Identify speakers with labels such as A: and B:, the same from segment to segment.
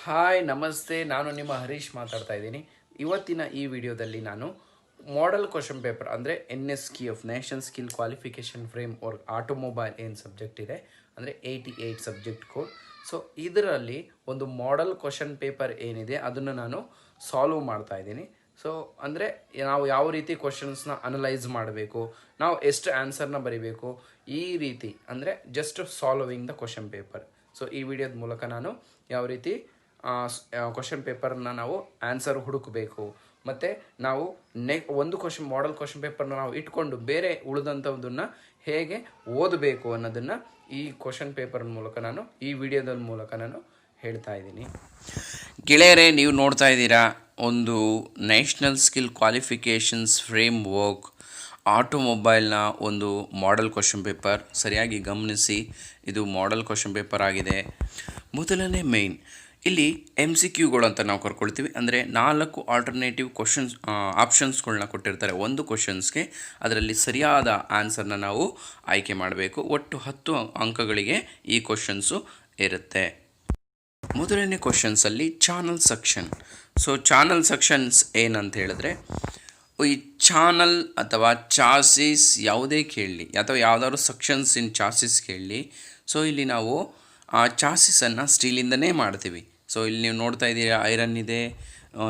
A: Hi ನಮಸ್ತೆ, ನಾನು ನಿಮ್ಮ ಹರೀಶ್ ಮಾತಾಡ್ತಾ ಇದ್ದೀನಿ. ಇವತ್ತಿನ ಈ ವಿಡಿಯೋದಲ್ಲಿ ನಾನು ಮಾಡೆಲ್ ಕ್ವಶನ್ ಪೇಪರ್ ಅಂದರೆ NSQF national skill qualification frame work automobile ಏನು ಸಬ್ಜೆಕ್ಟ್ ಇದೆ ಅಂದರೆ 88 ಸಬ್ಜೆಕ್ಟ್ ಕೋಡ್. ಸೊ ಇದರಲ್ಲಿ ಒಂದು ಮಾಡೆಲ್ ಕ್ವಶನ್ ಪೇಪರ್ ಏನಿದೆ ಅದನ್ನು ನಾನು ಸಾಲ್ವ್ ಮಾಡ್ತಾ ಇದ್ದೀನಿ. ಸೊ ಅಂದರೆ ನಾವು ಯಾವ ರೀತಿ ಕ್ವಶನ್ಸ್ನ ಅನಲೈಸ್ ಮಾಡಬೇಕು, ನಾವು ಎಷ್ಟು ಆನ್ಸರ್ನ ಬರೀಬೇಕು, ಈ ರೀತಿ ಅಂದರೆ just solving the question paper. So ಈ ವಿಡಿಯೋದ ಮೂಲಕ ನಾನು ಯಾವ ರೀತಿ ಕ್ವಶನ್ ಪೇಪರ್ನ ನಾವು ಆನ್ಸರ್ ಹುಡುಕಬೇಕು, ಮತ್ತು ನಾವು ಒಂದು ಮಾಡೆಲ್ ಕ್ವಶನ್ ಪೇಪರ್ನ ನಾವು ಇಟ್ಕೊಂಡು ಬೇರೆ ಉಳಿದಂಥದ್ದನ್ನು ಹೇಗೆ ಓದಬೇಕು ಅನ್ನೋದನ್ನು ಈ ಕ್ವಶನ್ ಪೇಪರ್ ಮೂಲಕ ಈ ವಿಡಿಯೋದ ಮೂಲಕ ನಾನು ಹೇಳ್ತಾ ಇದ್ದೀನಿ. ಗೆಳೆಯರೇ, ನೀವು ನೋಡ್ತಾ ಇದ್ದೀರಾ ಒಂದು national skill qualifications framework ಆಟೋಮೊಬೈಲ್ನ ಒಂದು ಮಾಡೆಲ್ ಕ್ವಶನ್ ಪೇಪರ್. ಸರಿಯಾಗಿ ಗಮನಿಸಿ, ಇದು ಮಾಡೆಲ್ ಕ್ವಶನ್ ಪೇಪರ್ ಆಗಿದೆ. ಮೊದಲನೇ ಮೇಯ್ನ್ ಇಲ್ಲಿ MCQಗಳು ಅಂತ ನಾವು ಕರ್ಕೊಳ್ತೀವಿ. ಅಂದರೆ 4 ಆಲ್ಟರ್ನೇಟಿವ್ ಆಪ್ಷನ್ಸ್ಗಳನ್ನ ಕೊಟ್ಟಿರ್ತಾರೆ ಒಂದು ಕ್ವಶನ್ಸ್ಗೆ. ಅದರಲ್ಲಿ ಸರಿಯಾದ ಆನ್ಸರ್ನ ನಾವು ಆಯ್ಕೆ ಮಾಡಬೇಕು. ಒಟ್ಟು 10 ಅಂಕಗಳಿಗೆ ಈ ಕ್ವಶನ್ಸು ಇರುತ್ತೆ. ಮೊದಲನೇ ಕ್ವಶನ್ಸಲ್ಲಿ channel section. So channel sections ಏನಂತ ಹೇಳಿದ್ರೆ, ಈ ಚಾನಲ್ ಅಥವಾ ಚಾಸಿಸ್ ಯಾವುದೇ ಕೇಳಲಿ ಅಥವಾ ಯಾವುದಾದ್ರು ಸೆಕ್ಷನ್ಸ್ ಇನ್ ಚಾಸಿಸ್ ಕೇಳಲಿ. ಸೊ ಇಲ್ಲಿ ನಾವು ಆ ಚಾಸಿಸನ್ನು ಸ್ಟೀಲಿಂದನೇ ಮಾಡ್ತೀವಿ. ಸೊ ಇಲ್ಲಿ ನೀವು ನೋಡ್ತಾ ಇದ್ದೀರಾ, ಐರನ್ ಇದೆ,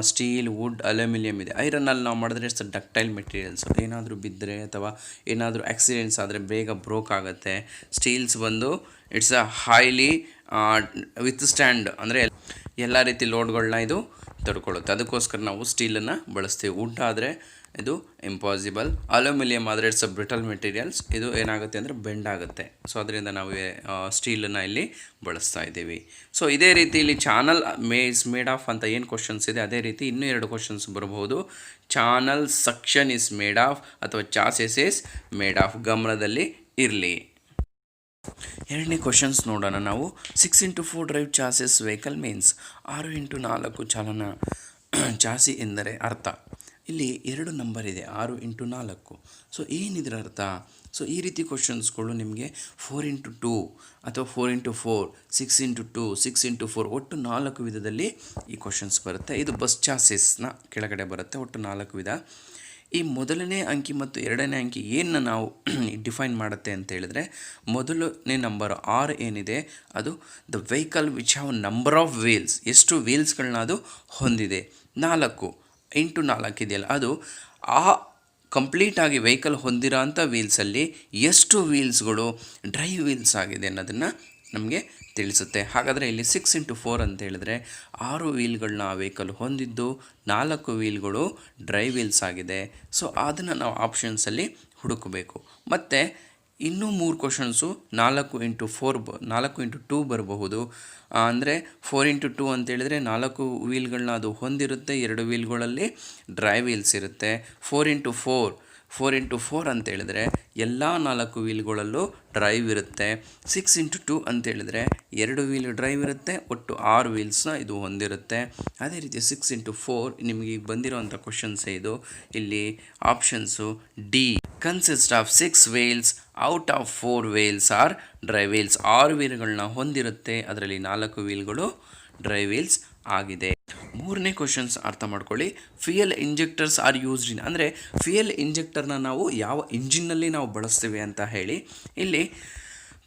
A: ಸ್ಟೀಲ್, ವುಡ್, ಅಲ್ಯೂಮಿನಿಯಂ ಇದೆ. ಐರನ್ನಲ್ಲಿ ನಾವು ಮಾಡಿದ್ರೆ ಇಟ್ಸ್ ಡಕ್ಟೈಲ್ ಮೆಟೀರಿಯಲ್ಸ್. ಏನಾದರೂ ಬಿದ್ದರೆ ಅಥವಾ ಏನಾದರೂ ಆಕ್ಸಿಡೆಂಟ್ಸ್ ಆದರೆ ಬೇಗ ಬ್ರೋಕ್ ಆಗುತ್ತೆ. ಸ್ಟೀಲ್ಸ್ ಬಂದು it's a highly with stand, ಅಂದರೆ ಎಲ್ಲ ರೀತಿ ಲೋಡ್ಗಳನ್ನ ಇದು ತಡ್ಕೊಳ್ಳುತ್ತೆ. ಅದಕ್ಕೋಸ್ಕರ ನಾವು ಸ್ಟೀಲನ್ನು ಬಳಸ್ತೀವಿ. ವುಡ್ ಆದರೆ ಇದು ಇಂಪಾಸಿಬಲ್. ಅಲ್ಯೂಮಿನಿಯಂ ಆದರೆ ಇಟ್ಸ್ ಅ ಬ್ರಿಟಲ್ ಮೆಟೀರಿಯಲ್ಸ್. ಇದು ಏನಾಗುತ್ತೆ ಅಂದರೆ ಬೆಂಡ್ ಆಗುತ್ತೆ. ಸೊ ಅದರಿಂದ ನಾವು ಸ್ಟೀಲನ್ನು ಇಲ್ಲಿ ಬಳಸ್ತಾ ಇದ್ದೀವಿ. ಸೊ ಇದೇ ರೀತಿ ಇಲ್ಲಿ ಚಾನಲ್ ಮೇಡ್ ಆಫ್ ಅಂತ ಏನು ಕ್ವಶನ್ಸ್ ಇದೆ, ಅದೇ ರೀತಿ ಇನ್ನೂ 2 ಕ್ವಶನ್ಸ್ ಬರಬಹುದು. Channel section is made of ಅಥವಾ ಚಾಸಿಸ್ ಇಸ್ ಮೇಡ್ ಆಫ್. ಗಮನದಲ್ಲಿ ಇರಲಿ. ಎರಡನೇ ಕ್ವಶನ್ಸ್ ನೋಡೋಣ ನಾವು. 6x4 drive chassis vehicle means 6x4 ಚಾಲನ ಚಾಸಿ ಎಂದರೆ ಅರ್ಥ. ಇಲ್ಲಿ 2 ನಂಬರ್ ಇದೆ, 6x4. ಸೊ ಏನಿದ್ರ ಅರ್ಥ? ಸೊ ಈ ರೀತಿ ಕ್ವಶನ್ಸ್ಗಳು ನಿಮಗೆ 4x2 ಅಥವಾ 4x4, 6x2, 6x4 ಒಟ್ಟು 4 ವಿಧದಲ್ಲಿ ಈ ಕ್ವಶನ್ಸ್ ಬರುತ್ತೆ. ಇದು ಬಸ್ ಚಾಸಿಸ್ನ ಕೆಳಗಡೆ ಬರುತ್ತೆ. ಒಟ್ಟು 4 ವಿಧ. ಈ ಮೊದಲನೇ ಅಂಕಿ ಮತ್ತು ಎರಡನೇ ಅಂಕಿ ಏನನ್ನ ನಾವು ಡಿಫೈನ್ ಮಾಡುತ್ತೆ ಅಂತ ಹೇಳಿದ್ರೆ, ಮೊದಲನೇ ನಂಬರ್ 6 ಏನಿದೆ ಅದು the vehicle which have number of wheels, ಎಷ್ಟು ವೀಲ್ಸ್ಗಳನ್ನ ಅದು ಹೊಂದಿದೆ. 4 ಇಂಟು 4 ಇದೆಯಲ್ಲ, ಅದು ಆ ಕಂಪ್ಲೀಟಾಗಿ ವೆಹಿಕಲ್ ಹೊಂದಿರೋ ಅಂಥ ವೀಲ್ಸಲ್ಲಿ ಎಷ್ಟು ವೀಲ್ಸ್ಗಳು ಡ್ರೈವ್ ವೀಲ್ಸ್ ಆಗಿದೆ ಅನ್ನೋದನ್ನು ನಮಗೆ ತಿಳಿಸುತ್ತೆ. ಹಾಗಾದರೆ ಇಲ್ಲಿ 6x4 ಅಂತ ಹೇಳಿದ್ರೆ 6 ವೀಲ್ಗಳನ್ನ ಆ ವೆಹಿಕಲ್ ಹೊಂದಿದ್ದು, 4 ವೀಲ್ಗಳು ಡ್ರೈವ್ ವೀಲ್ಸ್ ಆಗಿದೆ. ಸೊ ಅದನ್ನು ನಾವು ಆಪ್ಷನ್ಸಲ್ಲಿ ಹುಡುಕಬೇಕು. ಮತ್ತು ಇನ್ನೂ 3 ಕ್ವಶನ್ಸು 4x2 ಬರಬಹುದು. ಅಂದರೆ 4x2 ಅಂತೇಳಿದರೆ 4 ವೀಲ್ಗಳನ್ನ ಅದು ಹೊಂದಿರುತ್ತೆ, 2 ವೀಲ್ಗಳಲ್ಲಿ ಡ್ರೈವ್ ವೀಲ್ಸ್ ಇರುತ್ತೆ. 4x4 ಅಂತೇಳಿದರೆ ಎಲ್ಲ 4 ವೀಲ್ಗಳಲ್ಲೂ ಡ್ರೈವ್ ಇರುತ್ತೆ. 6x2 ಅಂತೇಳಿದರೆ 2 ವೀಲ್ ಡ್ರೈವ್ ಇರುತ್ತೆ, ಒಟ್ಟು 6 ವೀಲ್ಸ್ನ ಇದು ಹೊಂದಿರುತ್ತೆ. ಅದೇ ರೀತಿ 6x4 ನಿಮಗೆ ಈಗ ಬಂದಿರೋವಂಥ ಕ್ವಶನ್ಸೇ ಇದು. ಇಲ್ಲಿ options D consist of 6 wheels out of 4 wheels are drive wheels. 6 ವೀಲ್ಗಳನ್ನ ಹೊಂದಿರುತ್ತೆ, ಅದರಲ್ಲಿ 4 ವೀಲ್ಗಳು ಡ್ರೈವ್ ವೀಲ್ಸ್ ಆಗಿದೆ. ಮೂರನೇ ಕ್ವಶನ್ಸ್ ಅರ್ಥ ಮಾಡ್ಕೊಳ್ಳಿ. ಫ್ಯೂಯಲ್ ಇಂಜೆಕ್ಟರ್ಸ್ ಆರ್ ಯೂಸ್ಡ್ ಇನ್, ಅಂದರೆ ಫ್ಯೂಯಲ್ ಇಂಜೆಕ್ಟರ್ನ ನಾವು ಯಾವ ಇಂಜಿನ್ನಲ್ಲಿ ನಾವು ಬಳಸ್ತೀವಿ ಅಂತ ಹೇಳಿ. ಇಲ್ಲಿ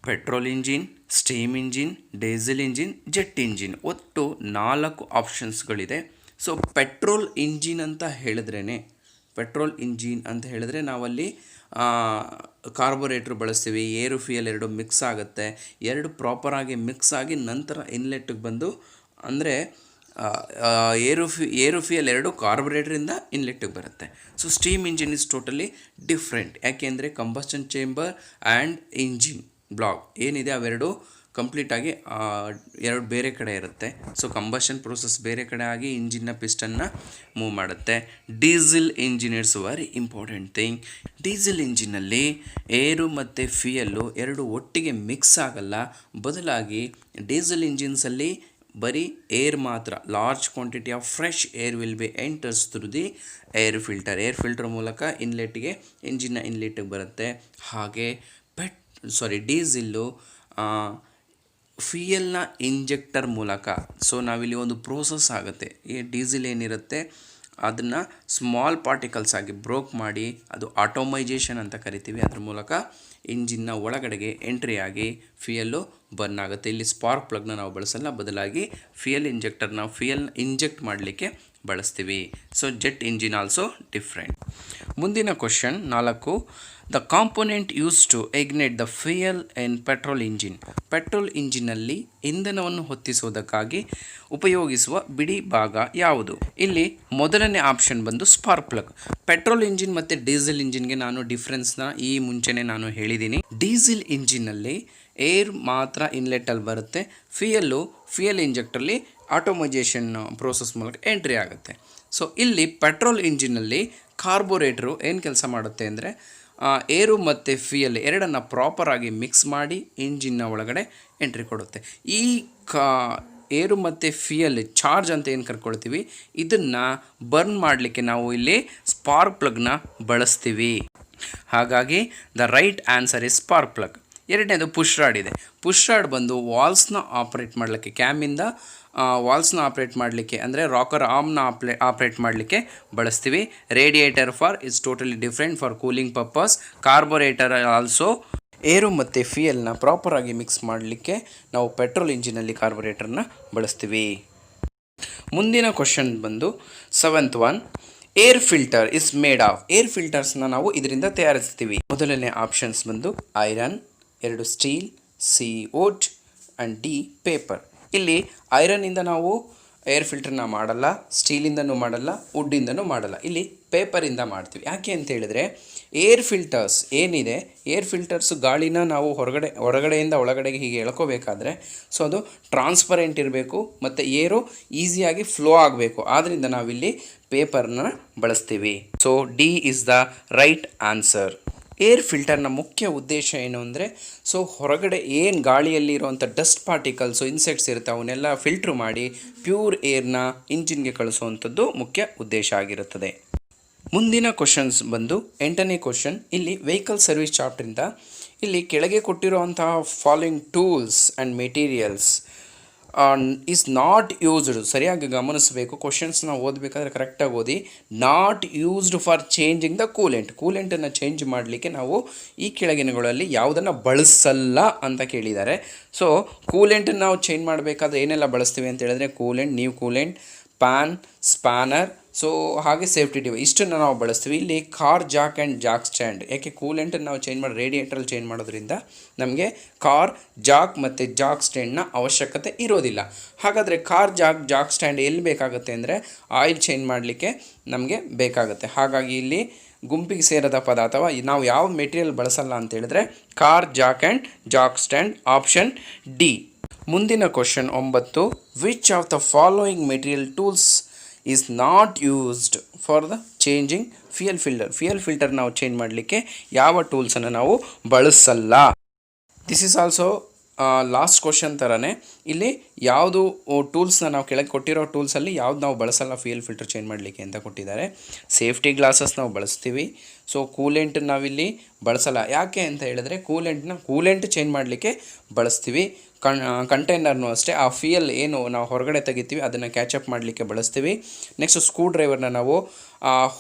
A: petrol engine, steam engine, diesel engine, jet engine, ಒಟ್ಟು 4 ಆಪ್ಷನ್ಸ್ಗಳಿದೆ. ಸೊ ಪೆಟ್ರೋಲ್ ಇಂಜಿನ್ ಅಂತ ಹೇಳಿದ್ರೇ ನಾವಲ್ಲಿ ಕಾರ್ಬೋರೇಟ್ರ್ ಬಳಸ್ತೀವಿ. ಏರು ಫ್ಯೂಯಲ್ 2 ಮಿಕ್ಸ್ ಆಗುತ್ತೆ. 2 ಪ್ರಾಪರಾಗಿ ಮಿಕ್ಸ್ ಆಗಿ ನಂತರ ಇನ್ಲೆಟ್ಗೆ ಬಂದು, ಅಂದರೆ ಏರು ಫ್ಯೂಯಲ್ 2 ಕಾರ್ಬೋರೇಟ್ರಿಂದ ಇನ್ಲೆಟ್ಗೆ ಬರುತ್ತೆ. So steam engine is totally different. ಯಾಕೆಂದರೆ combustion chamber and engine block ಏನಿದೆ ಅವೆರಡು ಕಂಪ್ಲೀಟಾಗಿ 2 ಬೇರೆ ಕಡೆ ಇರುತ್ತೆ. ಸೊ ಕಂಬಷನ್ ಪ್ರೋಸೆಸ್ ಬೇರೆ ಕಡೆ ಆಗಿ ಇಂಜಿನ್ನ ಪಿಸ್ಟನ್ನ ಮೂವ್ ಮಾಡುತ್ತೆ. Diesel engine it's very important thing. Diesel ಇಂಜಿನಲ್ಲಿ ಏರು ಮತ್ತು ಫ್ಯೂಯಲ್ಲು 2 ಒಟ್ಟಿಗೆ ಮಿಕ್ಸ್ ಆಗಲ್ಲ. ಬದಲಾಗಿ ಡೀಸೆಲ್ ಇಂಜಿನ್ಸಲ್ಲಿ ಬರೀ ಏರ್ ಮಾತ್ರ, large quantity of fresh air will be enters through the air filter ಮೂಲಕ ಇಂಜಿನ್ನ ಇನ್ಲೆಟ್ಗೆ ಬರುತ್ತೆ. ಹಾಗೆ ಡೀಸೆಲ್ಲು ಫ್ಯೂಯಲ್ನ ಇಂಜೆಕ್ಟರ್ ಮೂಲಕ, ಸೊ ನಾವಿಲ್ಲಿ ಒಂದು ಪ್ರೋಸೆಸ್ ಆಗುತ್ತೆ, ಈ ಡೀಸೆಲ್ ಏನಿರುತ್ತೆ ಅದನ್ನು ಸ್ಮಾಲ್ ಪಾರ್ಟಿಕಲ್ಸ್ ಆಗಿ ಬ್ರೋಕ್ ಮಾಡಿ ಅದು ಆಟೋಮೈಜೇಷನ್ ಅಂತ ಕರಿತೀವಿ. ಅದ್ರ ಮೂಲಕ ಇಂಜಿನ್ನ ಒಳಗಡೆಗೆ ಎಂಟ್ರಿ ಆಗಿ ಫ್ಯೂಯಲ್ಲು ಬರ್ನ್ ಆಗುತ್ತೆ. ಇಲ್ಲಿ ಸ್ಪಾರ್ಕ್ ಪ್ಲಗ್ನ ನಾವು ಬಳಸಲ್ಲ, ಬದಲಾಗಿ ಫ್ಯೂಯಲ್ ಇಂಜೆಕ್ಟರ್ನ ಫ್ಯೂಯಲ್ ಇಂಜೆಕ್ಟ್ ಮಾಡಲಿಕ್ಕೆ ಬಳಸ್ತೀವಿ. So jet engine also different. ಮುಂದಿನ question 4, the component use to ignite the fuel in petrol engine. Petrol ಇಂಜಿನಲ್ಲಿ ಇಂಧನವನ್ನು ಹೊತ್ತಿಸುವುದಕ್ಕಾಗಿ ಉಪಯೋಗಿಸುವ ಬಿಡಿ ಭಾಗ ಯಾವುದು? ಇಲ್ಲಿ ಮೊದಲನೇ ಆಪ್ಷನ್ ಬಂದು ಸ್ಪಾರ್ಕ್ ಪ್ಲಗ್. ಪೆಟ್ರೋಲ್ ಇಂಜಿನ್ ಮತ್ತು ಡೀಸೆಲ್ ಇಂಜಿನ್ಗೆ ನಾನು ಡಿಫ್ರೆನ್ಸ್ನ ಈ ಮುಂಚೆನೇ ನಾನು ಹೇಳಿದ್ದೀನಿ. ಡೀಸೆಲ್ ಇಂಜಿನ್ನಲ್ಲಿ ಏರ್ ಮಾತ್ರ ಇನ್ಲೆಟಲ್ಲಿ ಬರುತ್ತೆ, ಫ್ಯೂಯಲ್ ಇಂಜೆಕ್ಟರ್ಲಿ ಆಟೋಮೈಜೇಷನ್ ಪ್ರೋಸೆಸ್ ಮೂಲಕ ಎಂಟ್ರಿ ಆಗುತ್ತೆ. ಸೊ ಇಲ್ಲಿ ಪೆಟ್ರೋಲ್ ಇಂಜಿನಲ್ಲಿ ಕಾರ್ಬೋರೇಟ್ರು ಏನು ಕೆಲಸ ಮಾಡುತ್ತೆ ಅಂದರೆ ಏರು ಮತ್ತು ಫ್ಯೂಯಲ್ ಎರಡನ್ನು ಪ್ರಾಪರಾಗಿ ಮಿಕ್ಸ್ ಮಾಡಿ ಇಂಜಿನ್ನ ಒಳಗಡೆ ಎಂಟ್ರಿ ಕೊಡುತ್ತೆ. ಈ ಏರು ಮತ್ತು ಫ್ಯೂಯಲ್ ಚಾರ್ಜ್ ಅಂತ ಏನು ಕರ್ಕೊಳ್ತೀವಿ, ಇದನ್ನು ಬರ್ನ್ ಮಾಡಲಿಕ್ಕೆ ನಾವು ಇಲ್ಲಿ ಸ್ಪಾರ್ಕ್ ಪ್ಲಗ್ನ ಬಳಸ್ತೀವಿ. ಹಾಗಾಗಿ the right answer is spark plug. ಎರಡನೇದು ಪುಷ್ ರಾಡ್ ಇದೆ. ಪುಷ್ ರಾಡ್ ಬಂದು ವಾಲ್ಸ್ನ ಆಪ್ರೇಟ್ ಮಾಡಲಿಕ್ಕೆ, ಕ್ಯಾಮಿಂದ ವಾಲ್ಸ್ನ ಆಪ್ರೇಟ್ ಮಾಡಲಿಕ್ಕೆ, ಅಂದರೆ ರಾಕರ್ ಆರ್ಮ್ನ ಆಪ್ರೇಟ್ ಮಾಡಲಿಕ್ಕೆ ಬಳಸ್ತೀವಿ. Radiator for is totally different for cooling purpose. Carburettor also ಏರು ಮತ್ತು ಫ್ಯೂಯಲ್ನ ಪ್ರಾಪರಾಗಿ ಮಿಕ್ಸ್ ಮಾಡಲಿಕ್ಕೆ ನಾವು ಪೆಟ್ರೋಲ್ ಇಂಜಿನಲ್ಲಿ ಕಾರ್ಬೋರೇಟರ್ನ ಬಳಸ್ತೀವಿ. ಮುಂದಿನ ಕ್ವಶನ್ ಬಂದು 7th one, air filter is made of. Air ಫಿಲ್ಟರ್ಸ್ನ ನಾವು ಇದರಿಂದ ತಯಾರಿಸ್ತೀವಿ. ಮೊದಲನೇ ಆಪ್ಷನ್ಸ್ ಬಂದು iron, 2 steel, C wood and D paper. ಇಲ್ಲಿ ಐರನ್ನಿಂದ ನಾವು ಏರ್ ಫಿಲ್ಟರ್ನ ಮಾಡಲ್ಲ, ಸ್ಟೀಲಿಂದನೂ ಮಾಡಲ್ಲ, ವುಡ್ಡಿಂದನೂ ಮಾಡಲ್ಲ, ಇಲ್ಲಿ ಪೇಪರಿಂದ ಮಾಡ್ತೀವಿ. ಯಾಕೆ ಅಂತ ಹೇಳಿದರೆ ಏರ್ ಫಿಲ್ಟರ್ಸ್ ಏನಿದೆ, ಏರ್ ಫಿಲ್ಟರ್ಸ್ ಗಾಳಿನ ನಾವು ಹೊರಗಡೆಯಿಂದ ಒಳಗಡೆಗೆ ಹೀಗೆ ಎಳ್ಕೋಬೇಕಾದ್ರೆ ಸೊ ಅದು ಟ್ರಾನ್ಸ್ಪರೆಂಟ್ ಇರಬೇಕು ಮತ್ತು ಏರು ಈಸಿಯಾಗಿ ಫ್ಲೋ ಆಗಬೇಕು. ಆದ್ದರಿಂದ ನಾವಿಲ್ಲಿ ಪೇಪರ್ನ ಬಳಸ್ತೀವಿ. So D is the right answer. Air ಫಿಲ್ಟರ್ನ ಮುಖ್ಯ ಉದ್ದೇಶ ಏನು ಅಂದರೆ ಸೊ ಹೊರಗಡೆ ಏನು ಗಾಳಿಯಲ್ಲಿ ಇರುವಂಥ ಡಸ್ಟ್ ಪಾರ್ಟಿಕಲ್ಸು, ಇನ್ಸೆಕ್ಟ್ಸ್ ಇರುತ್ತೆ, ಅವನ್ನೆಲ್ಲ ಫಿಲ್ಟ್ರ್ ಮಾಡಿ ಪ್ಯೂರ್ ಏರ್ನ ಇಂಜಿನ್ಗೆ ಕಳಿಸುವಂಥದ್ದು ಮುಖ್ಯ ಉದ್ದೇಶ ಆಗಿರುತ್ತದೆ. ಮುಂದಿನ ಕ್ವಶನ್ಸ್ ಬಂದು 8ನೇ ಕ್ವಶನ್. ಇಲ್ಲಿ ವೆಹಿಕಲ್ ಸರ್ವಿಸ್ ಚಾಪ್ಟ್ರಿಂದ ಇಲ್ಲಿ ಕೆಳಗೆ ಕೊಟ್ಟಿರುವಂತಹ following tools and materials is not used. ಸರಿಯಾಗಿ ಗಮನಿಸಬೇಕು, ಕ್ವಶನ್ಸ್ನ ಓದಬೇಕಾದ್ರೆ ಕರೆಕ್ಟಾಗಿ ಓದಿ. Not used for changing the ಕೂಲೆಂಟನ್ನು ಚೇಂಜ್ ಮಾಡಲಿಕ್ಕೆ ನಾವು ಈ ಕೆಳಗಿನಗಳಲ್ಲಿ ಯಾವುದನ್ನು ಬಳಸಲ್ಲ ಅಂತ ಕೇಳಿದ್ದಾರೆ. ಸೊ ಕೂಲೆಂಟನ್ನು ನಾವು ಚೇಂಜ್ ಮಾಡಬೇಕಾದ್ರೆ ಏನೆಲ್ಲ ಬಳಸ್ತೀವಿ ಅಂತ ಹೇಳಿದ್ರೆ coolant, new coolant, PAN, spanner, so ಹಾಗೆ ಸೇಫ್ಟಿ ಡಿವೈಸ್ ಇಷ್ಟನ್ನು ನಾವು ಬಳಸ್ತೀವಿ. ಇಲ್ಲಿ car jack and jack stand, ಯಾಕೆ ಕೂಲೆಂಟನ್ನು ನಾವು ಚೇಂಜ್ ಮಾಡಿ ರೇಡಿಯೇಟ್ರಲ್ಲಿ ಚೇಂಜ್ ಮಾಡೋದ್ರಿಂದ ನಮಗೆ ಕಾರ್ ಜಾಕ್ ಮತ್ತು ಜಾಕ್ ಸ್ಟ್ಯಾಂಡ್ನ ಅವಶ್ಯಕತೆ ಇರೋದಿಲ್ಲ. ಹಾಗಾದರೆ ಕಾರ್ ಜಾಕ್ ಸ್ಟ್ಯಾಂಡ್ ಎಲ್ಲಿ ಬೇಕಾಗುತ್ತೆ ಅಂದರೆ ಆಯಿಲ್ ಚೇಂಜ್ ಮಾಡಲಿಕ್ಕೆ ನಮಗೆ ಬೇಕಾಗುತ್ತೆ. ಹಾಗಾಗಿ ಇಲ್ಲಿ ಗುಂಪಿಗೆ ಸೇರದ ಪದ ಅಥವಾ ನಾವು ಯಾವ ಮೆಟೀರಿಯಲ್ ಬಳಸಲ್ಲ ಅಂತ ಹೇಳಿದ್ರೆ car jack and jack stand, option D. ಮುಂದಿನ question 9, which of the following material tools is not used for the changing fuel filter ನಾವು ಚೇಂಜ್ ಮಾಡಲಿಕ್ಕೆ ಯಾವ ಟೂಲ್ಸನ್ನು ನಾವು ಬಳಸಲ್ಲ. This is also last question ಥರನೇ ಇಲ್ಲಿ ಯಾವುದು ಟೂಲ್ಸ್ನ ನಾವು ಕೆಳಗೆ ಕೊಟ್ಟಿರೋ ಟೂಲ್ಸಲ್ಲಿ ಯಾವ್ದು ನಾವು ಬಳಸಲ್ಲ ಫ್ಯೂಯಲ್ ಫಿಲ್ಟರ್ ಚೇಂಜ್ ಮಾಡಲಿಕ್ಕೆ ಅಂತ ಕೊಟ್ಟಿದ್ದಾರೆ. ಸೇಫ್ಟಿ ಗ್ಲಾಸಸ್ ನಾವು ಬಳಸ್ತೀವಿ. ಸೊ ಕೂಲೆಂಟ್ ನಾವಿಲ್ಲಿ ಬಳಸಲ್ಲ. ಯಾಕೆ ಅಂತ ಹೇಳಿದ್ರೆ ಕೂಲೆಂಟ್ ಚೇಂಜ್ ಮಾಡಲಿಕ್ಕೆ ಬಳಸ್ತೀವಿ. ಕಂಟೈನರ್ನು ಅಷ್ಟೇ ಆ ಫ್ಯೂಯಲ್ ಏನು ನಾವು ಹೊರಗಡೆ ತೆಗಿತೀವಿ ಅದನ್ನು ಕ್ಯಾಚಪ್ ಮಾಡಲಿಕ್ಕೆ ಬಳಸ್ತೀವಿ. ನೆಕ್ಸ್ಟ್ ಸ್ಕ್ರೂ ಡ್ರೈವರ್ನ ನಾವು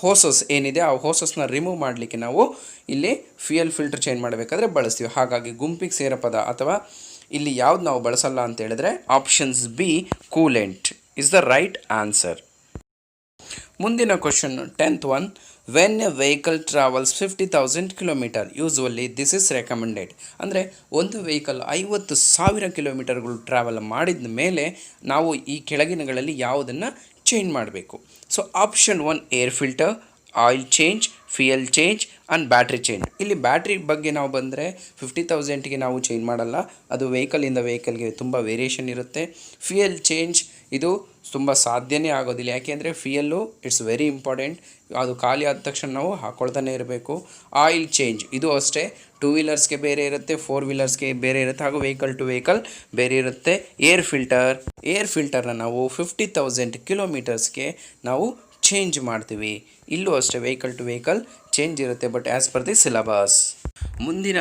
A: ಹೋಸಸ್ ಏನಿದೆ ಆ ಹೋಸಸ್ನ ರಿಮೂವ್ ಮಾಡಲಿಕ್ಕೆ ನಾವು ಇಲ್ಲಿ ಫ್ಯೂಯಲ್ ಫಿಲ್ಟರ್ ಚೇಂಜ್ ಮಾಡಬೇಕಾದ್ರೆ ಬಳಸ್ತೀವಿ. ಹಾಗಾಗಿ ಗುಂಪಿಗೆ ಸೇರೋ ಪದ ಅಥವಾ ಇಲ್ಲಿ ಯಾವ್ದು ನಾವು ಬಳಸಲ್ಲ ಅಂತ ಹೇಳಿದ್ರೆ options B coolant is the right answer. ಮುಂದಿನ question 10th one, when a vehicle travels 50,000 kilometre usually this is recommended. ಅಂದರೆ ಒಂದು ವೆಹಿಕಲ್ 50,000 ಕಿಲೋಮೀಟರ್ಗಳು ಟ್ರಾವೆಲ್ ಮಾಡಿದ ಮೇಲೆ ನಾವು ಈ ಕೆಳಗಿನಗಳಲ್ಲಿ ಯಾವುದನ್ನು ಚೇಂಜ್ ಮಾಡಬೇಕು. So option 1 air filter, oil change, fuel change and battery change. ಇಲ್ಲಿ ಬ್ಯಾಟ್ರಿ ಬಗ್ಗೆ ನಾವು ಬಂದರೆ 50,000ಗೆ ನಾವು ಚೇಂಜ್ ಮಾಡಲ್ಲ, ಅದು ವೆಹಿಕಲಿಂದ ವೆಹಿಕಲ್ಗೆ ತುಂಬ ವೇರಿಯೇಷನ್ ಇರುತ್ತೆ. ಫ್ಯೂಯಲ್ ಚೇಂಜ್ ಇದು ತುಂಬ ಸಾಧ್ಯನೇ ಆಗೋದಿಲ್ಲ, ಯಾಕೆಂದರೆ ಫ್ಯೂಯಲ್ಲು ಇಟ್ಸ್ ವೆರಿ ಇಂಪಾರ್ಟೆಂಟ್, ಅದು ಖಾಲಿ ಆದ ತಕ್ಷಣ ನಾವು ಹಾಕ್ಕೊಳ್ತಾನೆ ಇರಬೇಕು. ಆಯಿಲ್ ಚೇಂಜ್ ಇದು ಅಷ್ಟೇ, 2 ವೀಲರ್ಸ್ಗೆ ಬೇರೆ ಇರುತ್ತೆ, 4 ವೀಲರ್ಸ್ಗೆ ಬೇರೆ ಇರುತ್ತೆ, ಹಾಗೂ ವೆಹಿಕಲ್ ಟು ವೆಹಿಕಲ್ ಬೇರೆ ಇರುತ್ತೆ. ಏರ್ ಫಿಲ್ಟರ್ನ ನಾವು 50,000 ಕಿಲೋಮೀಟರ್ಸ್ಗೆ ನಾವು ಚೇಂಜ್ ಮಾಡ್ತೀವಿ. ಇಲ್ಲೂ ಅಷ್ಟೇ ವೆಹಿಕಲ್ ಟು ವೆಹಿಕಲ್ ಚೇಂಜ್ ಇರುತ್ತೆ, but as per the syllabus. ಮುಂದಿನ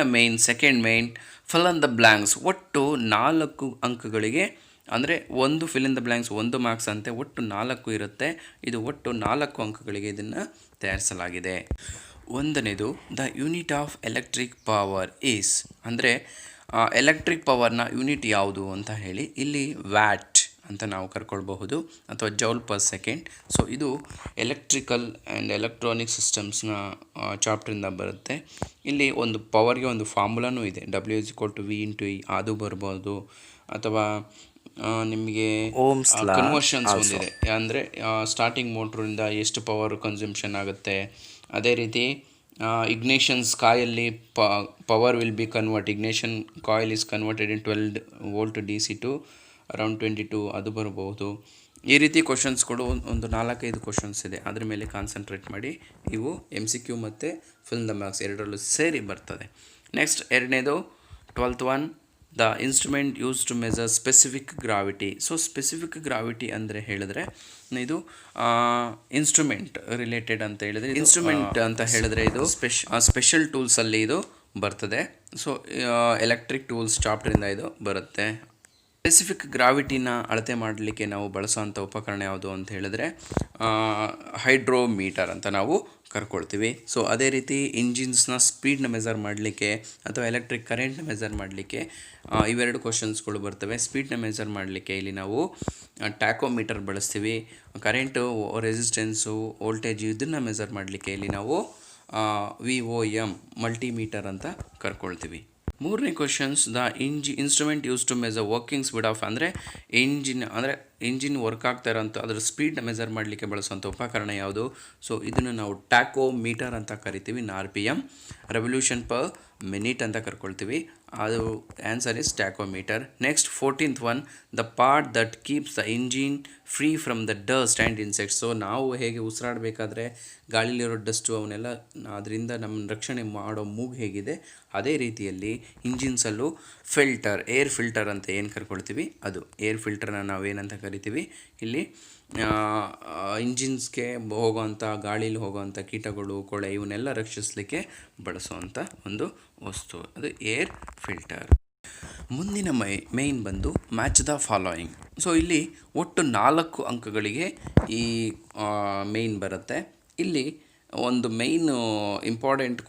A: second main fill in the blanks ಒಟ್ಟು 4 ಅಂಕಗಳಿಗೆ, ಅಂದರೆ ಒಂದು fill in the blanks 1 marks ಅಂತೆ, ಒಟ್ಟು 4 ಇರುತ್ತೆ. ಇದು ಒಟ್ಟು 4 ಅಂಕಗಳಿಗೆ ಇದನ್ನು ತಯಾರಿಸಲಾಗಿದೆ. ಒಂದನೇದು the unit of electric power is, ಅಂದರೆ ಎಲೆಕ್ಟ್ರಿಕ್ ಪವರ್ನ ಯೂನಿಟ್ ಯಾವುದು ಅಂತ ಹೇಳಿ ಇಲ್ಲಿ ವ್ಯಾಟ್ ಅಂತ ನಾವು ಕರ್ಕೊಳ್ಬಹುದು ಅಥವಾ ಜೌಲ್ ಪರ್ ಸೆಕೆಂಡ್. ಸೊ ಇದು ಎಲೆಕ್ಟ್ರಿಕಲ್ ಆ್ಯಂಡ್ ಎಲೆಕ್ಟ್ರಾನಿಕ್ ಸಿಸ್ಟಮ್ಸ್ನ ಚಾಪ್ಟ್ರಿಂದ ಬರುತ್ತೆ. ಇಲ್ಲಿ ಒಂದು ಪವರ್ಗೆ ಒಂದು ಫಾರ್ಮುಲಾನೂ ಇದೆ, W=V/E ಅದು ಬರ್ಬೋದು, ಅಥವಾ ನಿಮಗೆ ಕನ್ವರ್ಷನ್ಸ್ ಒಂದಿದೆ, ಅಂದರೆ ಸ್ಟಾರ್ಟಿಂಗ್ ಮೋಟ್ರಿಂದ ಎಷ್ಟು ಪವರ್ ಕನ್ಸಂಪ್ಷನ್ ಆಗುತ್ತೆ. ಅದೇ ರೀತಿ ಇಗ್ನೇಷನ್ಸ್ ಕಾಯಲ್ಲಿ power will be convert, ignition coil is converted in 12 volt DC to around 22, ಅದು ಬರ್ಬೋದು. ಈ ರೀತಿ ಕ್ವಶನ್ಸ್ಗಳು ಒಂದು 4-5 ಕ್ವಶನ್ಸ್ ಇದೆ, ಅದ್ರ ಮೇಲೆ ಕಾನ್ಸಂಟ್ರೇಟ್ ಮಾಡಿ. ಇವು MCQ ಮತ್ತು ಫಿಲ್ ದ ಮಾರ್ಕ್ಸ್ ಎರಡರಲ್ಲೂ ಸೇರಿ ಬರ್ತದೆ. ನೆಕ್ಸ್ಟ್ ಎರಡನೇದು 12th one, the instrument use to measure specific gravity. So specific gravity ಅಂದರೆ ಹೇಳಿದ್ರೆ ಇದು ಇನ್ಸ್ಟ್ರೂಮೆಂಟ್ ರಿಲೇಟೆಡ್ ಅಂತ ಹೇಳಿದ್ರೆ, ಇನ್ಸ್ಟ್ರೂಮೆಂಟ್ ಅಂತ ಹೇಳಿದ್ರೆ ಇದು ಸ್ಪೆಷಲ್ ಟೂಲ್ಸಲ್ಲಿ ಇದು ಬರ್ತದೆ. ಸೊ ಎಲೆಕ್ಟ್ರಿಕ್ ಟೂಲ್ಸ್ ಚಾಪ್ಟರಿಂದ ಇದು ಬರುತ್ತೆ. ಸ್ಪೆಸಿಫಿಕ್ ಗ್ರಾವಿಟಿನ ಅಳತೆ ಮಾಡಲಿಕ್ಕೆ ನಾವು ಬಳಸೋವಂಥ ಉಪಕರಣ ಯಾವುದು ಅಂತ ಹೇಳಿದ್ರೆ ಹೈಡ್ರೋಮೀಟರ್ ಅಂತ ನಾವು ಕರ್ಕೊಳ್ತೀವಿ. ಸೊ ಅದೇ ರೀತಿ ಇಂಜಿನ್ಸ್ನ ಸ್ಪೀಡ್ನ ಮೆಜರ್ ಮಾಡಲಿಕ್ಕೆ ಅಥವಾ ಎಲೆಕ್ಟ್ರಿಕ್ ಕರೆಂಟ್ನ ಮೆಜರ್ ಮಾಡಲಿಕ್ಕೆ ಇವೆರಡು ಕ್ವಶನ್ಸ್ಗಳು ಬರ್ತವೆ. ಸ್ಪೀಡ್ನ ಮೆಜರ್ ಮಾಡಲಿಕ್ಕೆ ಇಲ್ಲಿ ನಾವು ಟ್ಯಾಕೋಮೀಟರ್ ಬಳಸ್ತೀವಿ. ಕರೆಂಟು, ರೆಸಿಸ್ಟೆನ್ಸು, ವೋಲ್ಟೇಜ್ ಇದನ್ನು ಮೆಜರ್ ಮಾಡಲಿಕ್ಕೆ ಇಲ್ಲಿ ನಾವು VOM ಮಲ್ಟಿಮೀಟರ್ ಅಂತ ಕರ್ಕೊಳ್ತೀವಿ. ಮೂರನೇ questions, the instrument use to measure working speed of, ಅಂದರೆ ಇಂಜಿನ್ ವರ್ಕ್ ಆಗ್ತಾ ಇರೋಂಥ ಅದರ ಸ್ಪೀಡ್ನ ಮೆಜರ್ ಮಾಡಲಿಕ್ಕೆ ಬಳಸುವಂಥ ಉಪಕರಣ ಯಾವುದು? ಸೊ ಇದನ್ನು ನಾವು ಟ್ಯಾಕೋಮೀಟರ್ ಅಂತ ಕರಿತೀವಿ. RPM ರೆವಲ್ಯೂಷನ್ ಪರ್ ಮಿನಿಟ್ ಅಂತ ಕರ್ಕೊಳ್ತೀವಿ. ಅದು answer is tachometer. Next 14th one, the part that keeps the engine free from the dust and insects. So ನಾವು ಹೇಗೆ ಉಸಿರಾಡಬೇಕಾದ್ರೆ ಗಾಳಿಲಿರೋ ಡಸ್ಟು ಅವನ್ನೆಲ್ಲ ಅದರಿಂದ ನಮ್ಮ ರಕ್ಷಣೆ ಮಾಡೋ ಮೂಗು ಹೇಗಿದೆ, ಅದೇ ರೀತಿಯಲ್ಲಿ ಇಂಜಿನ್ಸಲ್ಲೂ ಫಿಲ್ಟರ್, ಏರ್ ಫಿಲ್ಟರ್ ಅಂತ ಏನು ಕರ್ಕೊಳ್ತೀವಿ ಅದು ಏರ್ ಫಿಲ್ಟರ್ನ ನಾವೇನಂತ ಕರಿತೀವಿ ಇಲ್ಲಿ. ಇಂಜಿನ್ಸ್ಗೆ ಹೋಗೋವಂಥ, ಗಾಳೀಲಿ ಹೋಗೋವಂಥ ಕೀಟಗಳು, ಕೊಳೆ ಇವನ್ನೆಲ್ಲ ರಕ್ಷಿಸಲಿಕ್ಕೆ ಬಳಸುವಂಥ ಒಂದು ವಸ್ತು, ಅದು ಏರ್ ಫಿಲ್ಟರ್. ಮುಂದಿನ ಮೇಯ್ನ್ ಬಂದು ಮ್ಯಾಚ್ ದ ಫಾಲೋಯಿಂಗ್. ಸೊ ಇಲ್ಲಿ ಒಟ್ಟು 4 ಅಂಕಗಳಿಗೆ ಈ ಮೇಯ್ನ್ ಬರುತ್ತೆ. ಇಲ್ಲಿ ಒಂದು ಮೇಯ್ನ್ ಇಂಪಾರ್ಟೆಂಟ್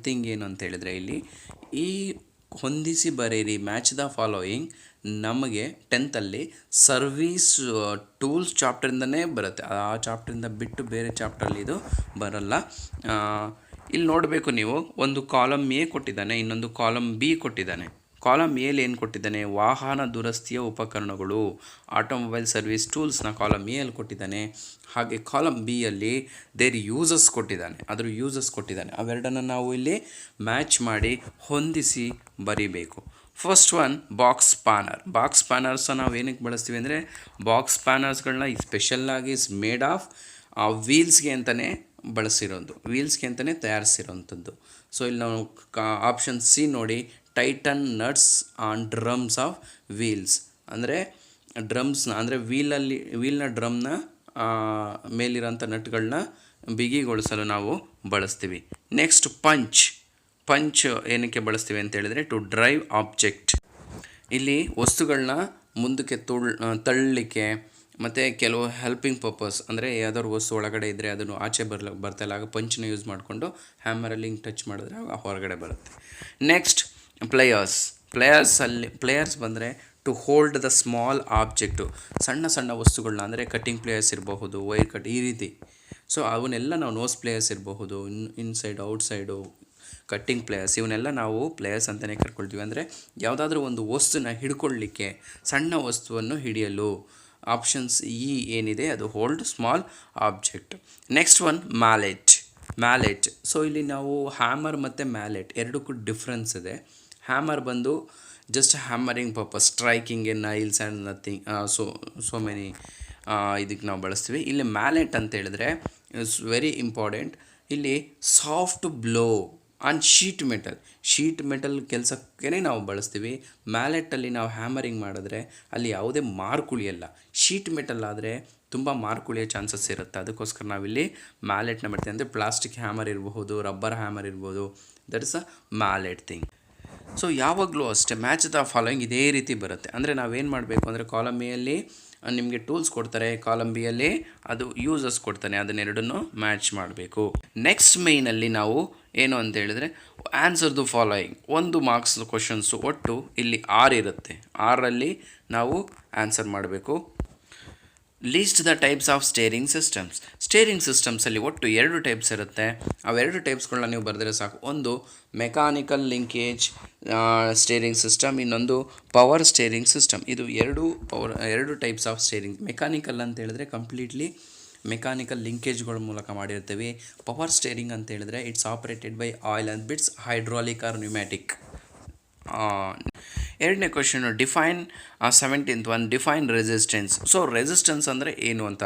A: ಥಿಂಗ್ ಏನು ಅಂತ ಹೇಳಿದರೆ, ಇಲ್ಲಿ ಈ ಹೊಂದಿಸಿ ಬರೀರಿ ಮ್ಯಾಚ್ ದ ಫಾಲೋಯಿಂಗ್ ನಮಗೆ 10th ಸರ್ವೀಸ್ ಟೂಲ್ಸ್ ಚಾಪ್ಟರಿಂದನೇ ಬರುತ್ತೆ. ಆ ಚಾಪ್ಟರಿಂದ ಬಿಟ್ಟು ಬೇರೆ ಚಾಪ್ಟ್ರಲ್ಲಿ ಇದು ಬರಲ್ಲ. ಇಲ್ಲಿ ನೋಡಬೇಕು ನೀವು, ಒಂದು ಕಾಲಮ್ A ಕೊಟ್ಟಿದ್ದಾನೆ, ಇನ್ನೊಂದು ಕಾಲಮ್ B ಕೊಟ್ಟಿದ್ದಾನೆ. ಕಾಲಮ್ ಎಲ್ಲಿ ಏನು ಕೊಟ್ಟಿದ್ದಾನೆ? ವಾಹನ ದುರಸ್ತಿಯ ಉಪಕರಣಗಳು, ಆಟೋಮೊಬೈಲ್ ಸರ್ವಿಸ್ ಟೂಲ್ಸ್ನ ಕಾಲಮ್ ಎಲ್ಲಿ ಕೊಟ್ಟಿದ್ದಾನೆ. ಹಾಗೆ ಕಾಲಮ್ ಬಿಯಲ್ಲಿ ದೇರ್ ಯೂಸಸ್ ಕೊಟ್ಟಿದ್ದಾನೆ, ಅದರ ಯೂಸಸ್ ಕೊಟ್ಟಿದ್ದಾನೆ. ಅವೆರಡನ್ನು ನಾವು ಇಲ್ಲಿ ಮ್ಯಾಚ್ ಮಾಡಿ ಹೊಂದಿಸಿ ಬರೀಬೇಕು. First one, box spanner. Box ಸ್ಪ್ಯಾನರ್ಸನ್ನು ನಾವು ಏನಕ್ಕೆ ಬಳಸ್ತೀವಿ ಅಂದರೆ, ಬಾಕ್ಸ್ ಸ್ಪ್ಯಾನರ್ಸ್ಗಳನ್ನ ಸ್ಪೆಷಲ್ಲಾಗಿ ಮೇಡ್ ಆಫ್ ವೀಲ್ಸ್ಗೆ ಅಂತಲೇ ಬಳಸಿರೋದು, ವೀಲ್ಸ್ಗೆ ಅಂತಲೇ ತಯಾರಿಸಿರೋವಂಥದ್ದು. ಸೊ ಇಲ್ಲಿ ನಾವು ಆಪ್ಷನ್ C ನೋಡಿ, tighten nuts on drums of wheels, ಅಂದರೆ ಡ್ರಮ್ಸ್ನ, ಅಂದರೆ ವೀಲ್ನ ಡ್ರಮ್ನ ಮೇಲಿರೋಂಥ ನಟ್ಗಳನ್ನ ಬಿಗಿಗೊಳಿಸಲು ನಾವು ಬಳಸ್ತೀವಿ. ನೆಕ್ಸ್ಟ್ ಪಂಚ್ ಏನಕ್ಕೆ ಬಳಸ್ತೀವಿ ಅಂತ ಹೇಳಿದರೆ, ಟು ಡ್ರೈವ್ ಆಬ್ಜೆಕ್ಟ್. ಇಲ್ಲಿ ವಸ್ತುಗಳನ್ನ ಮುಂದಕ್ಕೆ ತಳ್ಳಲಿಕ್ಕೆ ಮತ್ತು ಕೆಲವು ಹೆಲ್ಪಿಂಗ್ ಪರ್ಪಸ್, ಅಂದರೆ ಯಾವ್ದಾದ್ರು ವಸ್ತು ಒಳಗಡೆ ಇದ್ದರೆ ಅದನ್ನು ಆಚೆ ಬರ್ತಾಯಿಲ್ಲ, ಆಗ ಪಂಚನ್ನ ಯೂಸ್ ಮಾಡಿಕೊಂಡು ಹ್ಯಾಮರಲ್ಲಿ ಹಿಂಗೆ ಟಚ್ ಮಾಡಿದ್ರೆ ಆಗ ಹೊರಗಡೆ ಬರುತ್ತೆ. ನೆಕ್ಸ್ಟ್ ಪ್ಲೇಯರ್ಸ್ ಬಂದರೆ to hold the small object, ಸಣ್ಣ ವಸ್ತುಗಳನ್ನ, ಅಂದರೆ ಕಟ್ಟಿಂಗ್ ಪ್ಲೇಯರ್ಸ್ ಇರಬಹುದು, ವೈರ್ ಕಟ್, ಈ ರೀತಿ. ಸೊ ಅವನ್ನೆಲ್ಲ ನಾವು ನೋಸ್ ಪ್ಲೇಯರ್ಸ್ ಇರಬಹುದು, ಇನ್ಸೈಡ್ ಔಟ್ಸೈಡು ಕಟ್ಟಿಂಗ್ ಪ್ಲೇಯರ್ಸ್, ಇವನ್ನೆಲ್ಲ ನಾವು ಪ್ಲೇಯರ್ಸ್ ಅಂತಲೇ ಕರ್ಕೊಳ್ತೀವಿ. ಅಂದರೆ ಯಾವುದಾದ್ರೂ ಒಂದು ವಸ್ತುನ ಹಿಡ್ಕೊಳ್ಳಿಕ್ಕೆ, ಸಣ್ಣ ವಸ್ತುವನ್ನು ಹಿಡಿಯಲು. ಆಪ್ಷನ್ಸ್ E ಏನಿದೆ ಅದು hold small object. Next one, mallet. So ಇಲ್ಲಿ ನಾವು ಹ್ಯಾಮರ್ ಮತ್ತು ಮ್ಯಾಲೆಟ್ ಎರಡಕ್ಕೂ ಡಿಫ್ರೆನ್ಸ್ ಇದೆ. ಹ್ಯಾಮರ್ ಬಂದು just hammering purpose, striking a nails and nothing, so many ಇದಕ್ಕೆ ನಾವು ಬಳಸ್ತೀವಿ. ಇಲ್ಲಿ ಮ್ಯಾಲೆಟ್ ಅಂತ ಹೇಳಿದ್ರೆ ಇಟ್ಸ್ ವೆರಿ ಇಂಪಾರ್ಟೆಂಟ್. ಇಲ್ಲಿ soft blow on sheet metal ಕೆಲಸಕ್ಕೇ ನಾವು ಬಳಸ್ತೀವಿ. ಮ್ಯಾಲೆಟಲ್ಲಿ ನಾವು ಹ್ಯಾಮರಿಂಗ್ ಮಾಡಿದ್ರೆ ಅಲ್ಲಿ ಯಾವುದೇ ಮಾರ್ಕ್ ಉಳಿಯಲ್ಲ. ಶೀಟ್ ಮೆಟಲ್ ಆದರೆ ತುಂಬ ಮಾರ್ಕ್ ಉಳಿಯೋ ಚಾನ್ಸಸ್ ಇರುತ್ತೆ. ಅದಕ್ಕೋಸ್ಕರ ನಾವಿಲ್ಲಿ ಮ್ಯಾಲೆಟ್ನ ಮಾಡ್ತೀವಿ. ಅಂದರೆ ಪ್ಲಾಸ್ಟಿಕ್ ಹ್ಯಾಮರ್ ಇರಬಹುದು, ರಬ್ಬರ್ ಹ್ಯಾಮರ್ ಇರ್ಬೋದು, that is a mallet thing. So ಯಾವಾಗಲೂ ಅಷ್ಟೇ ಮ್ಯಾಚ್ ದ ಫಾಲೋಯಿಂಗ್ ಇದೇ ರೀತಿ ಬರುತ್ತೆ. ಅಂದರೆ ನಾವೇನು ಮಾಡಬೇಕು ಅಂದರೆ ಕಾಲಮ್ ಎಯಲ್ಲಿ ನಿಮಗೆ ಟೂಲ್ಸ್ ಕೊಡ್ತಾರೆ, ಕಾಲಮ್ ಬಿಯಲ್ಲಿ ಅದು ಯೂಸರ್ಸ್ ಕೊಡ್ತಾನೆ, ಅದನ್ನೆರಡನ್ನು ಮ್ಯಾಚ್ ಮಾಡಬೇಕು. ನೆಕ್ಸ್ಟ್ ಮೇಯ್ನಲ್ಲಿ ನಾವು ಏನು ಅಂತ ಹೇಳಿದ್ರೆ ಆನ್ಸರ್ ದು ಫಾಲೋಯಿಂಗ್. 1 ಮಾರ್ಕ್ಸ್ ಕ್ವಶನ್ಸು ಒಟ್ಟು ಇಲ್ಲಿ 6 ಇರುತ್ತೆ. 6ರಲ್ಲಿ ನಾವು ಆನ್ಸರ್ ಮಾಡಬೇಕು. List the types of steering systems. Steering ಸಿಸ್ಟಮ್ಸಲ್ಲಿ ಒಟ್ಟು 2 ಟೈಪ್ಸ್ ಇರುತ್ತೆ. ಅವೆರಡು ಟೈಪ್ಸ್ಗಳನ್ನ ನೀವು ಬರೆದರೆ ಸಾಕು. ಒಂದು ಮೆಕ್ಯಾನಿಕಲ್ ಲಿಂಕೇಜ್ ಸ್ಟೇರಿಂಗ್ ಸಿಸ್ಟಮ್, ಇನ್ನೊಂದು ಪವರ್ ಸ್ಟೇರಿಂಗ್ ಸಿಸ್ಟಮ್. ಇದು ಎರಡು ಟೈಪ್ಸ್ ಆಫ್ ಸ್ಟೇರಿಂಗ್. ಮೆಕ್ಯಾನಿಕಲ್ ಅಂತ ಹೇಳಿದ್ರೆ ಕಂಪ್ಲೀಟ್ಲಿ ಮೆಕ್ಯಾನಿಕಲ್ ಲಿಂಕೇಜ್ಗಳ ಮೂಲಕ ಮಾಡಿರ್ತೀವಿ. ಪವರ್ ಸ್ಟೇರಿಂಗ್ ಅಂತ ಹೇಳಿದ್ರೆ it's operated by oil and bits, hydraulic or pneumatic. ಎರಡನೇ question define 17th one define resistance. So resistance ಅಂದರೆ ಏನು ಅಂತ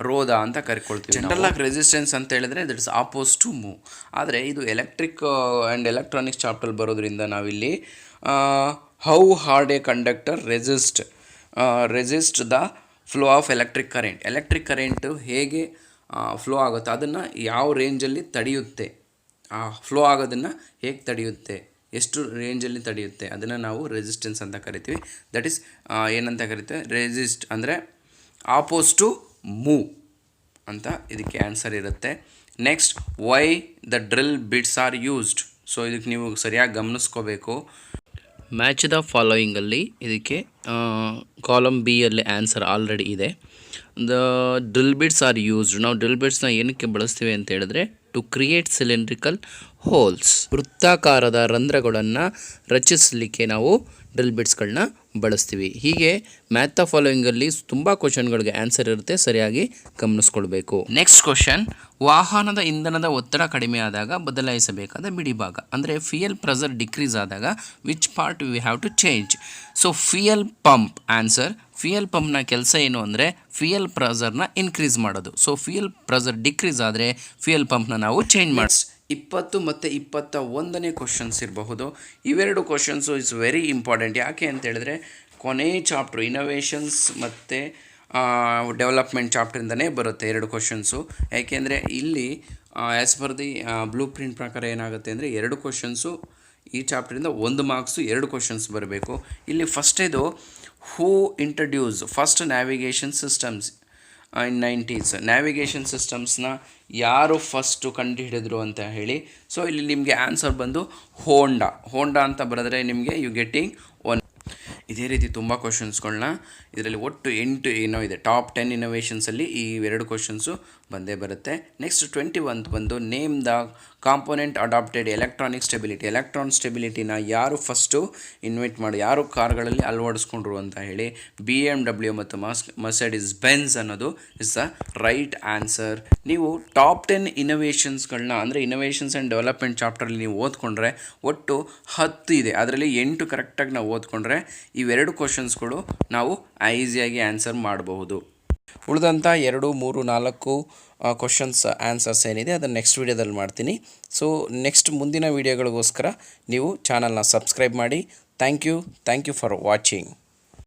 A: ರೋಧ ಅಂತ ಕರ್ಕೊಳ್ತೀವಿ. ಜನರಲ್ ಆಗಿ ರೆಸಿಸ್ಟೆನ್ಸ್ ಅಂತ ಹೇಳಿದ್ರೆ that is oppose to move. ಆದರೆ ಇದು ಎಲೆಕ್ಟ್ರಿಕ್ ಆ್ಯಂಡ್ ಎಲೆಕ್ಟ್ರಾನಿಕ್ಸ್ ಚಾಪ್ಟರ್ ಬರೋದ್ರಿಂದ ನಾವಿಲ್ಲಿ how hard a conductor resist the flow of electric current. Electric current ಹೇಗೆ ಫ್ಲೋ ಆಗುತ್ತೆ, ಅದನ್ನು ಯಾವ ರೇಂಜಲ್ಲಿ ತಡೆಯುತ್ತೆ, ಆ ಫ್ಲೋ ಆಗೋದನ್ನು ಹೇಗೆ ತಡೆಯುತ್ತೆ, ಎಷ್ಟು ರೇಂಜಲ್ಲಿ ತಡೆಯುತ್ತೆ, ಅದನ್ನು ನಾವು ರೆಸಿಸ್ಟೆನ್ಸ್ ಅಂತ ಕರಿತೀವಿ. ದಟ್ ಈಸ್ ಏನಂತ ಕರಿತೀವಿ, ರೆಸಿಸ್ಟ್ ಅಂದರೆ ಆಪೋಸ್ ಟು ಮೂವ್ ಅಂತ ಇದಕ್ಕೆ ಆನ್ಸರ್ ಇರುತ್ತೆ. Next why the drill bits are used. So ಇದಕ್ಕೆ ನೀವು ಸರಿಯಾಗಿ ಗಮನಿಸ್ಕೋಬೇಕು. ಮ್ಯಾಚ್ ದ ಫಾಲೋಯಿಂಗಲ್ಲಿ ಇದಕ್ಕೆ ಕಾಲಮ್ ಬಿಯಲ್ಲಿ ಆನ್ಸರ್ ಆಲ್ರೆಡಿ ಇದೆ. The drill bits are used. ನಾವು ಡ್ರಿಲ್ ಬಿಟ್ಸ್ನ ಏನಕ್ಕೆ ಬಳಸ್ತೀವಿ ಅಂತ ಹೇಳಿದ್ರೆ ಟು ಕ್ರಿಯೇಟ್ ಸಿಲಿಂಡ್ರಿಕಲ್ ಹೋಲ್ಸ್, ವೃತ್ತಾಕಾರದ ರಂಧ್ರಗಳನ್ನು ರಚಿಸಲಿಕ್ಕೆ ನಾವು ಡ್ರಿಲ್ ಬಿಟ್ಸ್ಗಳನ್ನ ಬಳಸ್ತೀವಿ. ಹೀಗೆ ಮ್ಯಾಥ್ ದ ಫಾಲೋಯಿಂಗಲ್ಲಿ ತುಂಬ ಕ್ವಶನ್ಗಳಿಗೆ ಆನ್ಸರ್ ಇರುತ್ತೆ, ಸರಿಯಾಗಿ ಗಮನಿಸ್ಕೊಳ್ಬೇಕು. ನೆಕ್ಸ್ಟ್ ಕ್ವಶನ್, ವಾಹನದ ಇಂಧನದ ಒತ್ತಡ ಕಡಿಮೆ ಆದಾಗ ಬದಲಾಯಿಸಬೇಕಾದ ಬಿಡಿಭಾಗ. ಅಂದರೆ ಫ್ಯೂಯಲ್ ಪ್ರೆಷರ್ ಡಿಕ್ರೀಸ್ ಆದಾಗ which part we have to change. So fuel pump answer. Fuel ಪಂಪ್ನ ಕೆಲಸ ಏನು ಅಂದರೆ ಫ್ಯೂಯಲ್ ಪ್ರೆಷರ್ನ ಇನ್ಕ್ರೀಸ್ ಮಾಡೋದು. ಸೊ ಫ್ಯೂಯಲ್ ಪ್ರೆಷರ್ ಡಿಕ್ರೀಸ್ ಆದರೆ ಫ್ಯೂಯಲ್ ಪಂಪ್ನ ನಾವು ಚೇಂಜ್ ಮಾಡಿ 20 ಮತ್ತು 21ನೇ ಕ್ವಶನ್ಸ್ ಇರಬಹುದು. ಇವೆರಡು ಕ್ವಶನ್ಸು ಇಸ್ ವೆರಿ ಇಂಪಾರ್ಟೆಂಟ್. ಯಾಕೆ ಅಂತ ಹೇಳಿದ್ರೆ ಕೊನೆ ಚಾಪ್ಟ್ರು ಇನೋವೇಷನ್ಸ್ ಮತ್ತು ಡೆವಲಪ್ಮೆಂಟ್ ಚಾಪ್ಟ್ರಿಂದನೇ ಬರುತ್ತೆ 2 ಕ್ವಶನ್ಸು. ಯಾಕೆಂದರೆ ಇಲ್ಲಿ as per the blue print ಪ್ರಕಾರ ಏನಾಗುತ್ತೆ ಅಂದರೆ 2 ಕ್ವಶನ್ಸು ಈ ಚಾಪ್ಟ್ರಿಂದ 1 ಮಾರ್ಕ್ಸು 2 ಕ್ವಶನ್ಸ್ ಬರಬೇಕು. ಇಲ್ಲಿ ಫಸ್ಟೇದು who introduce first navigation systems in 90s. Navigation ಸಿಸ್ಟಮ್ಸ್ನ ಯಾರು ಫಸ್ಟು ಕಂಡುಹಿಡಿದ್ರು ಅಂತ ಹೇಳಿ. ಸೊ ಇಲ್ಲಿ ನಿಮಗೆ ಆನ್ಸರ್ ಬಂದು ಹೋಂಡಾ ಅಂತ ಬರೆದ್ರೆ ನಿಮಗೆ ಯು ಗೆಟ್ಟಿಂಗ್ 1. ಇದೇ ರೀತಿ ತುಂಬ ಕ್ವಶನ್ಸ್ಗಳನ್ನ ಇದರಲ್ಲಿ ಒಟ್ಟು 8 ಏನೋ ಇದೆ. ಟಾಪ್ 10 ಇನೋವೇಷನ್ಸಲ್ಲಿ ಈ 2 ಕ್ವಶನ್ಸು ಬಂದೇ ಬರುತ್ತೆ. ನೆಕ್ಸ್ಟ್ 21 ಬಂದು name the component adapted electronic stability. Electron ಸ್ಟೆಬಿಲಿಟಿನ ಯಾರು ಫಸ್ಟು ಯಾರು ಕಾರ್ಗಳಲ್ಲಿ ಅಳವಡಿಸ್ಕೊಂಡ್ರು ಅಂತ ಹೇಳಿ BMW ಮತ್ತು ಮರ್ಸಿಡಿಸ್ ಬೆಂಜ್ ಅನ್ನೋದು ಇಸ್ ದ ರೈಟ್ ಆನ್ಸರ್. ನೀವು ಟಾಪ್ 10 ಇನೋವೇಷನ್ಸ್ಗಳನ್ನ ಅಂದರೆ ಇನೋವೇಷನ್ಸ್ ಆ್ಯಂಡ್ ಡೆವಲಪ್ಮೆಂಟ್ ಚಾಪ್ಟರಲ್ಲಿ ನೀವು ಓದ್ಕೊಂಡ್ರೆ ಒಟ್ಟು 10 ಇದೆ. ಅದರಲ್ಲಿ 8 ಕರೆಕ್ಟಾಗಿ ನಾವು ಓದ್ಕೊಂಡ್ರೆ ಇವೆರಡು ಕ್ವಶನ್ಸ್ಗಳು ನಾವು ಈಸಿಯಾಗಿ ಆನ್ಸರ್ ಮಾಡಬಹುದು. ಉಳಿದಂಥ 2, 3, 4 ಕ್ವಶನ್ಸ್ ಆನ್ಸರ್ಸ್ ಏನಿದೆ ಅದನ್ನು ನೆಕ್ಸ್ಟ್ ವೀಡಿಯೋದಲ್ಲಿ ಮಾಡ್ತೀನಿ. ಸೊ ನೆಕ್ಸ್ಟ್ ಮುಂದಿನ ವೀಡಿಯೋಗಳಿಗೋಸ್ಕರ ನೀವು ಚಾನಲ್ನ ಸಬ್ಸ್ಕ್ರೈಬ್ ಮಾಡಿ. Thank you for watching.